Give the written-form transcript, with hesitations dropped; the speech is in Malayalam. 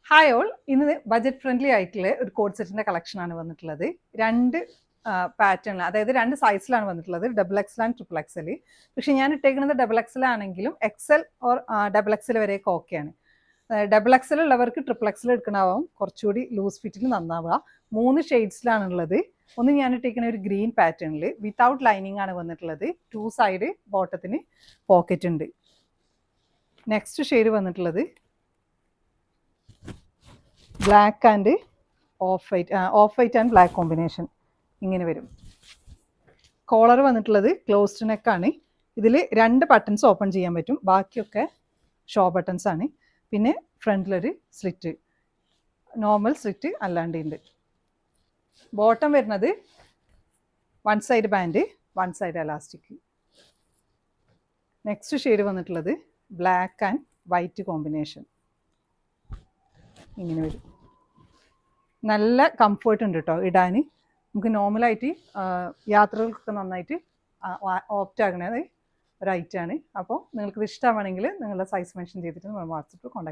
ഹായ് ഓൾ, ഇന്ന് ബജറ്റ് ഫ്രണ്ട്ലി ആയിട്ടുള്ള ഒരു കോഡ് സെറ്റിന്റെ കളക്ഷനാണ് വന്നിട്ടുള്ളത്. രണ്ട് പാറ്റേണിൽ, അതായത് രണ്ട് സൈസിലാണ് വന്നിട്ടുള്ളത്, double XL and triple XL. പക്ഷെ ഞാൻ ഇട്ടേക്കുന്നത് ഡബിൾ എക്സൽ ആണെങ്കിലും എക്സൽ ഓർ ഡബിൾ എക്സൽ വരെയൊക്കെ ഓക്കെയാണ്. ഡബിൾ എക്സൽ ഉള്ളവർക്ക് ട്രിപ്പിൾ എക്സൽ എടുക്കണാവും കുറച്ചുകൂടി ലൂസ് ഫിറ്റിൽ നന്നാവുക. 3 ഷെയ്ഡ്സിലാണുള്ളത്. ഒന്ന് ഞാൻ ഇട്ടേക്കുന്ന ഒരു ഗ്രീൻ പാറ്റേണിൽ വിത്തൗട്ട് ലൈനിങ് ആണ് വന്നിട്ടുള്ളത്. 2 സൈഡ് ബോട്ടത്തിന് പോക്കറ്റ് ഉണ്ട്. നെക്സ്റ്റ് ഷെയ്ഡ് വന്നിട്ടുള്ളത് black and of white and black combination ഇങ്ങനെ വരും. കോളർ വന്നിട്ടുള്ളത് ക്ലോസ്ഡ് നെക്കാണ്. ഇതിൽ 2 ബട്ടൺസ് ഓപ്പൺ ചെയ്യാൻ പറ്റും, ബാക്കിയൊക്കെ ഷോ ബട്ടൺസ് ആണ്. പിന്നെ ഫ്രണ്ടിലൊരു സ്ലിറ്റ്, നോർമൽ സ്ലിറ്റ് അല്ലാണ്ട് ഉണ്ട്. ബോട്ടം വരുന്നത് 1 side band 1 side elastic. Next shade വന്നിട്ടുള്ളത് ബ്ലാക്ക് ആൻഡ് വൈറ്റ് കോമ്പിനേഷൻ ഇങ്ങനെ വരും. നല്ല കംഫേർട്ട് ഉണ്ട് കേട്ടോ ഇടാൻ. നമുക്ക് നോർമലായിട്ട് യാത്രകൾക്കൊക്കെ നന്നായിട്ട് ഓപ്റ്റ് ആകുന്നത് ഒരു ഐറ്റമാണ്. അപ്പോൾ നിങ്ങൾക്കിത് ഇഷ്ടമാണെങ്കിൽ നിങ്ങളുടെ സൈസ് മെൻഷൻ ചെയ്തിട്ട് നമ്മൾ വാട്സപ്പിൽ കോൺടാക്ട്